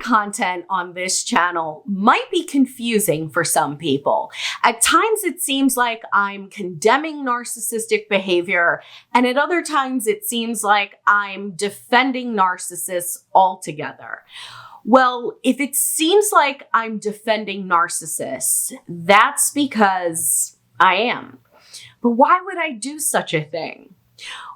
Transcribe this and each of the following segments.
content on this channel might be confusing for some people. At times it seems like I'm condemning narcissistic behavior, and at other times it seems like I'm defending narcissists altogether. Well, if it seems like I'm defending narcissists, that's because I am. But why would I do such a thing?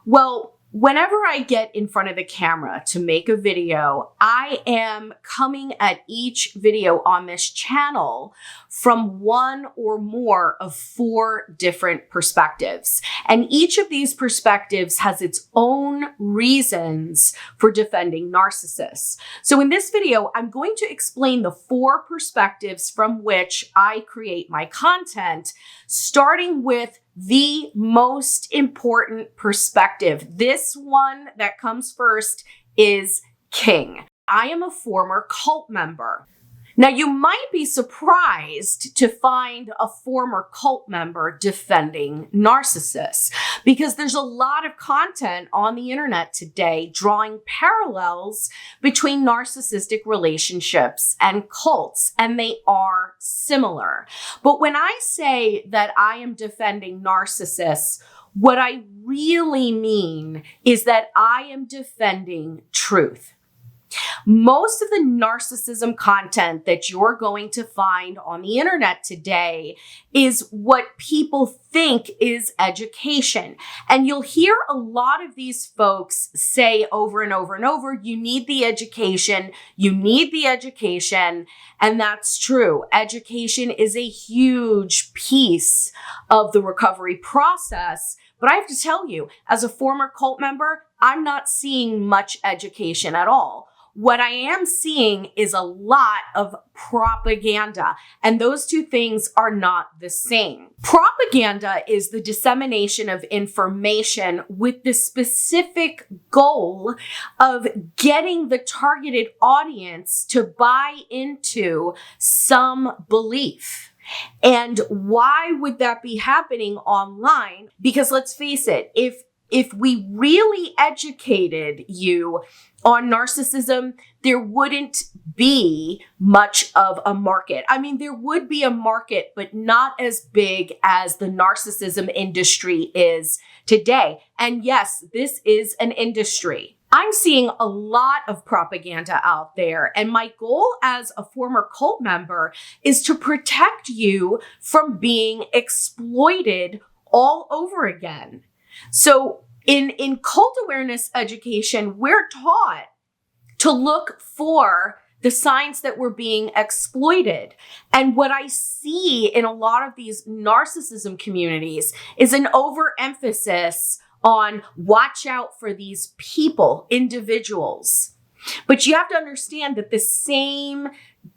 Well, whenever I get in front of the camera to make a video, I am coming at each video on this channel from one or more of 4 different perspectives. And each of these perspectives has its own reasons for defending narcissists. So in this video, I'm going to explain the 4 perspectives from which I create my content, starting with the most important perspective. This one that comes first is King. I am a former cult member. Now, you might be surprised to find a former cult member defending narcissists, because there's a lot of content on the internet today drawing parallels between narcissistic relationships and cults, and they are similar. But when I say that I am defending narcissists, what I really mean is that I am defending truth. Most of the narcissism content that you're going to find on the internet today is what people think is education. And you'll hear a lot of these folks say over and over and over, you need the education, you need the education. And that's true. Education is a huge piece of the recovery process. But I have to tell you, as a former cult member, I'm not seeing much education at all. What I am seeing is a lot of propaganda, and those two things are not the same. Propaganda is the dissemination of information with the specific goal of getting the targeted audience to buy into some belief. And why would that be happening online? Because let's face it, if we really educated you on narcissism, there wouldn't be much of a market. I mean, there would be a market, but not as big as the narcissism industry is today. And yes, this is an industry. I'm seeing a lot of propaganda out there, and my goal as a former cult member is to protect you from being exploited all over again. So in cult awareness education, we're taught to look for the signs that we're being exploited. And what I see in a lot of these narcissism communities is an overemphasis on watch out for these people, individuals. But you have to understand that the same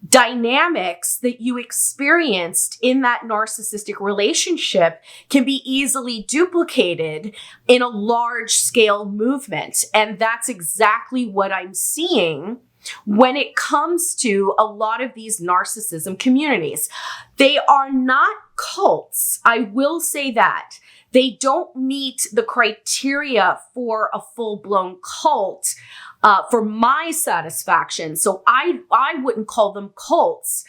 dynamics that you experienced in that narcissistic relationship can be easily duplicated in a large scale movement. And that's exactly what I'm seeing when it comes to a lot of these narcissism communities. They are not cults. I will say that. They don't meet the criteria for a full-blown cult for my satisfaction. So I wouldn't call them cults,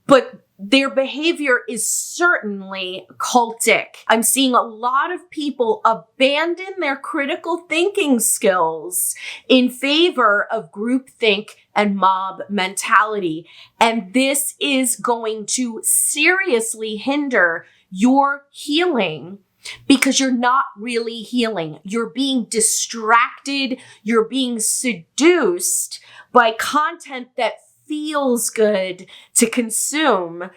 but their behavior is certainly cultic. I'm seeing a lot of people abandon their critical thinking skills in favor of groupthink and mob mentality. And this is going to seriously hinder your healing, because you're not really healing. You're being distracted. You're being seduced by content that feels good to consume,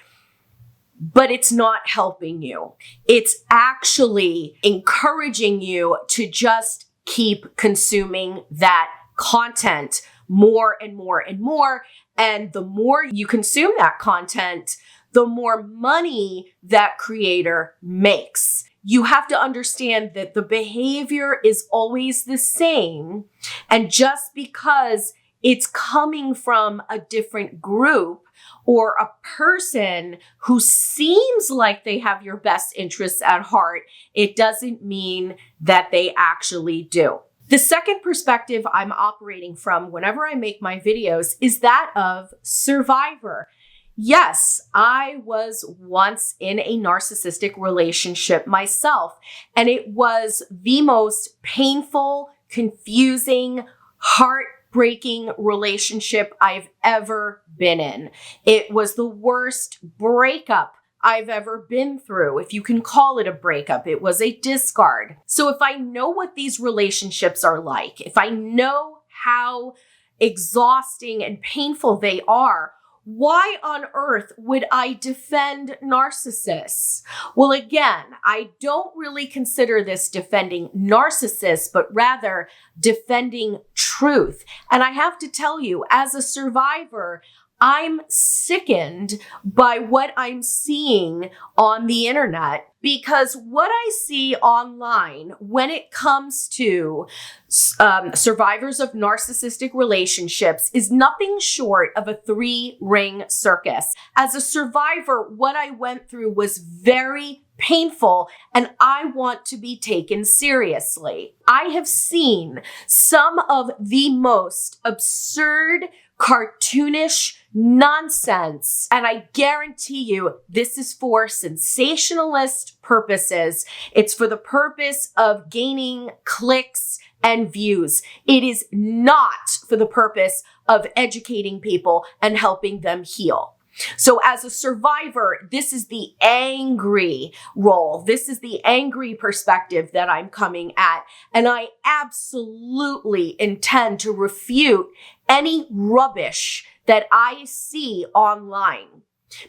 but it's not helping you. It's actually encouraging you to just keep consuming that content more and more and more. And the more you consume that content, the more money that creator makes. You have to understand that the behavior is always the same. And just because it's coming from a different group or a person who seems like they have your best interests at heart, it doesn't mean that they actually do. The second perspective I'm operating from whenever I make my videos is that of survivor. Yes, I was once in a narcissistic relationship myself, and it was the most painful, confusing, heartbreaking relationship I've ever been in. It was the worst breakup I've ever been through. If you can call it a breakup, it was a discard. So if I know what these relationships are like, if I know how exhausting and painful they are, why on earth would I defend narcissists? Well, again, I don't really consider this defending narcissists, but rather defending truth. And I have to tell you, as a survivor, I'm sickened by what I'm seeing on the internet, because what I see online when it comes to survivors of narcissistic relationships is nothing short of a three-ring circus. As a survivor, what I went through was very painful, and I want to be taken seriously. I have seen some of the most absurd, cartoonish nonsense, and I guarantee you this is for sensationalist purposes. It's for the purpose of gaining clicks and views. It is not for the purpose of educating people and helping them heal. So as a survivor, this is the angry role. This is the angry perspective that I'm coming at. And I absolutely intend to refute any rubbish that I see online,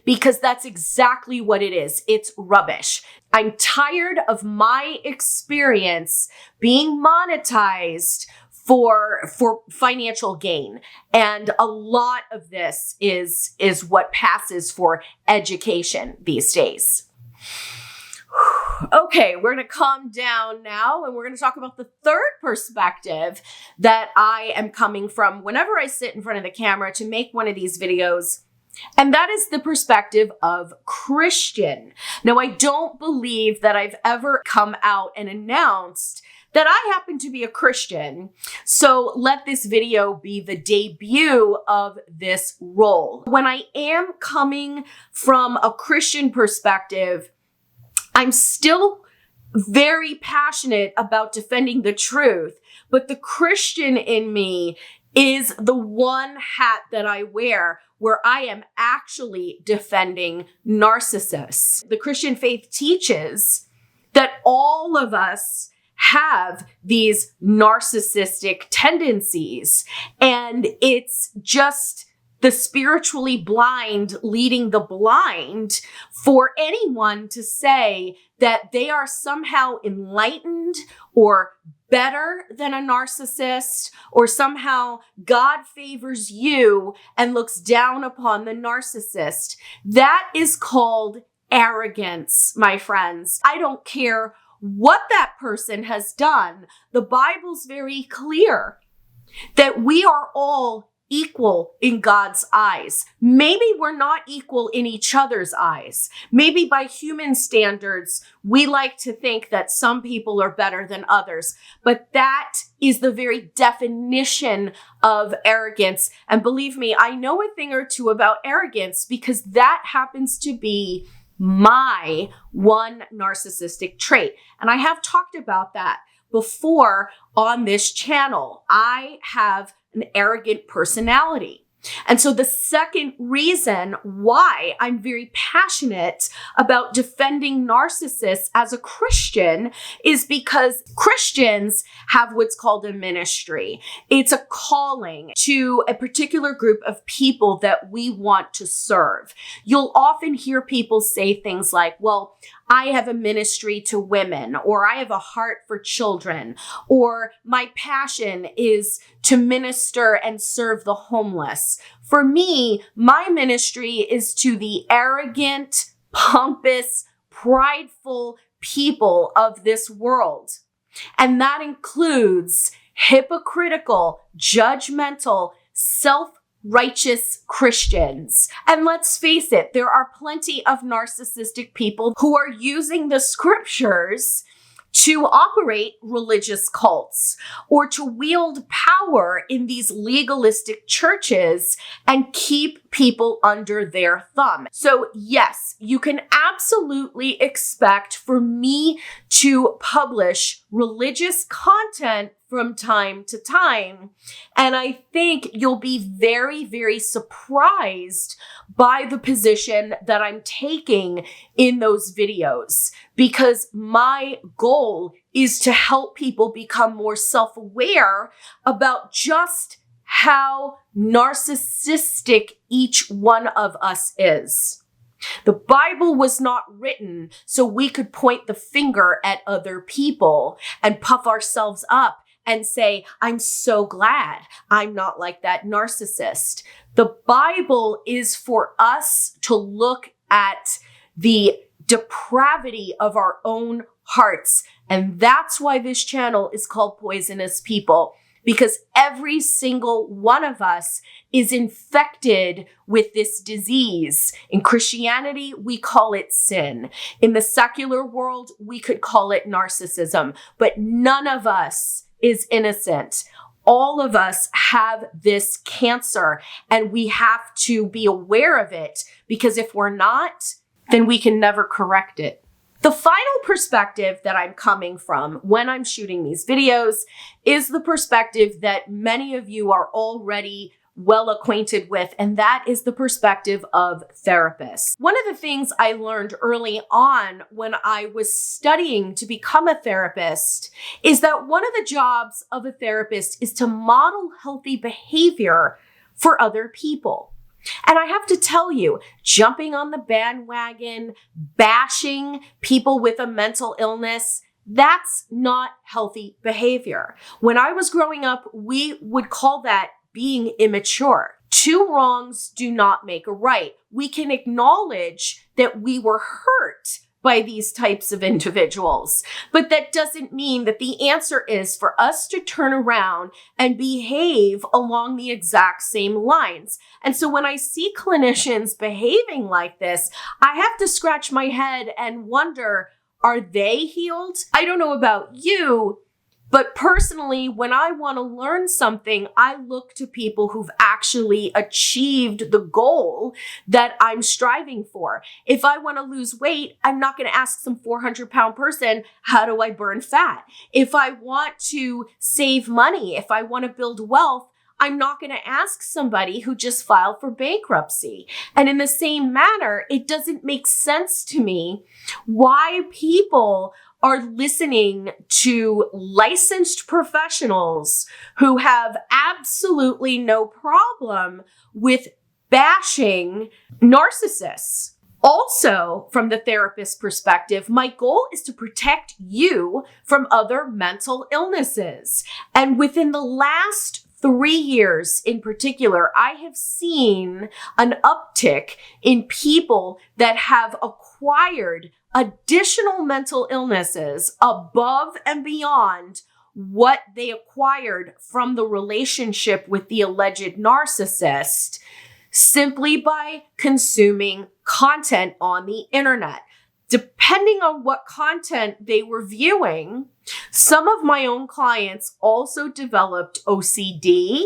because that's exactly what it is. It's rubbish. I'm tired of my experience being monetized for financial gain. And a lot of this is what passes for education these days. Okay, we're going to calm down now, and we're going to talk about the third perspective that I am coming from whenever I sit in front of the camera to make one of these videos. And that is the perspective of Christian. Now, I don't believe that I've ever come out and announced that I happen to be a Christian. So let this video be the debut of this role. When I am coming from a Christian perspective, I'm still very passionate about defending the truth, but the Christian in me is the one hat that I wear where I am actually defending narcissists. The Christian faith teaches that all of us have these narcissistic tendencies, and it's just the spiritually blind leading the blind for anyone to say that they are somehow enlightened or better than a narcissist, or somehow God favors you and looks down upon the narcissist. That is called arrogance, my friends. I don't care what that person has done. The Bible's very clear that we are all equal in God's eyes. Maybe we're not equal in each other's eyes. Maybe by human standards, we like to think that some people are better than others, but that is the very definition of arrogance. And believe me, I know a thing or two about arrogance, because that happens to be my one narcissistic trait. And I have talked about that before on this channel. I have an arrogant personality. And so the second reason why I'm very passionate about defending narcissists as a Christian is because Christians have what's called a ministry. It's a calling to a particular group of people that we want to serve. You'll often hear people say things like, well, I have a ministry to women, or I have a heart for children, or my passion is to minister and serve the homeless. For me, my ministry is to the arrogant, pompous, prideful people of this world. And that includes hypocritical, judgmental, self-righteous Christians. And let's face it, there are plenty of narcissistic people who are using the scriptures to operate religious cults or to wield power in these legalistic churches and keep people under their thumb. So yes, you can absolutely expect for me to publish religious content from time to time. And I think you'll be very, very surprised by the position that I'm taking in those videos, because my goal is to help people become more self-aware about just how narcissistic each one of us is. The Bible was not written so we could point the finger at other people and puff ourselves up and say, I'm so glad I'm not like that narcissist. The Bible is for us to look at the depravity of our own hearts. And that's why this channel is called Poisonous People, because every single one of us is infected with this disease. In Christianity, we call it sin. In the secular world, we could call it narcissism, but none of us is innocent. All of us have this cancer, and we have to be aware of it, because if we're not, then we can never correct it. The final perspective that I'm coming from when I'm shooting these videos is the perspective that many of you are already well acquainted with, and that is the perspective of therapists. One of the things I learned early on when I was studying to become a therapist is that one of the jobs of a therapist is to model healthy behavior for other people. And I have to tell you, jumping on the bandwagon, bashing people with a mental illness, that's not healthy behavior. When I was growing up, we would call that being immature. Two wrongs do not make a right. We can acknowledge that we were hurt by these types of individuals, but that doesn't mean that the answer is for us to turn around and behave along the exact same lines. And so when I see clinicians behaving like this, I have to scratch my head and wonder, are they healed? I don't know about you, but personally, when I want to learn something, I look to people who've actually achieved the goal that I'm striving for. If I want to lose weight, I'm not going to ask some 400-pound person, how do I burn fat? If I want to save money, if I want to build wealth, I'm not going to ask somebody who just filed for bankruptcy. And in the same manner, it doesn't make sense to me why people are listening to licensed professionals who have absolutely no problem with bashing narcissists. Also, from the therapist perspective, my goal is to protect you from other mental illnesses. And within the last 3 years in particular, I have seen an uptick in people that have acquired additional mental illnesses above and beyond what they acquired from the relationship with the alleged narcissist simply by consuming content on the internet. Depending on what content they were viewing, some of my own clients also developed OCD,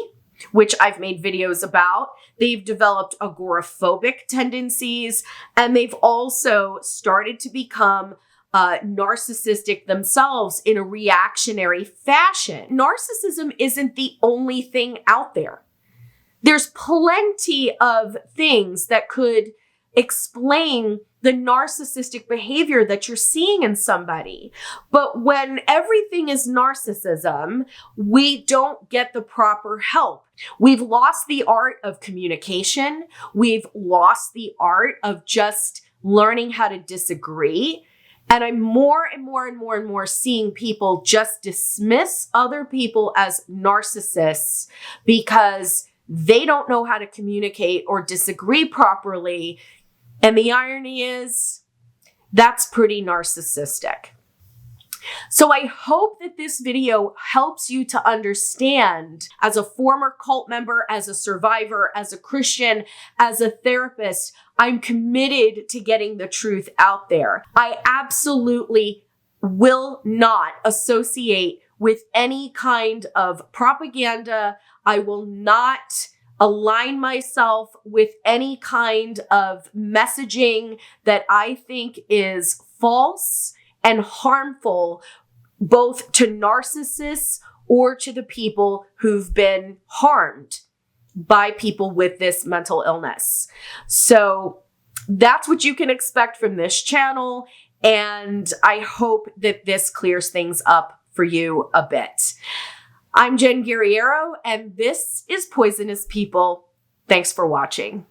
which I've made videos about. They've developed agoraphobic tendencies, and they've also started to become narcissistic themselves in a reactionary fashion. Narcissism isn't the only thing out there. There's plenty of things that could explain the narcissistic behavior that you're seeing in somebody. But when everything is narcissism, we don't get the proper help. We've lost the art of communication. We've lost the art of just learning how to disagree. And I'm more and more seeing people just dismiss other people as narcissists because they don't know how to communicate or disagree properly. And the irony is, that's pretty narcissistic. So I hope that this video helps you to understand, as a former cult member, as a survivor, as a Christian, as a therapist, I'm committed to getting the truth out there. I absolutely will not associate with any kind of propaganda. I will not align myself with any kind of messaging that I think is false and harmful, both to narcissists or to the people who've been harmed by people with this mental illness. So that's what you can expect from this channel. And I hope that this clears things up for you a bit. I'm Jen Guerriero, and this is Poisonous People. Thanks for watching.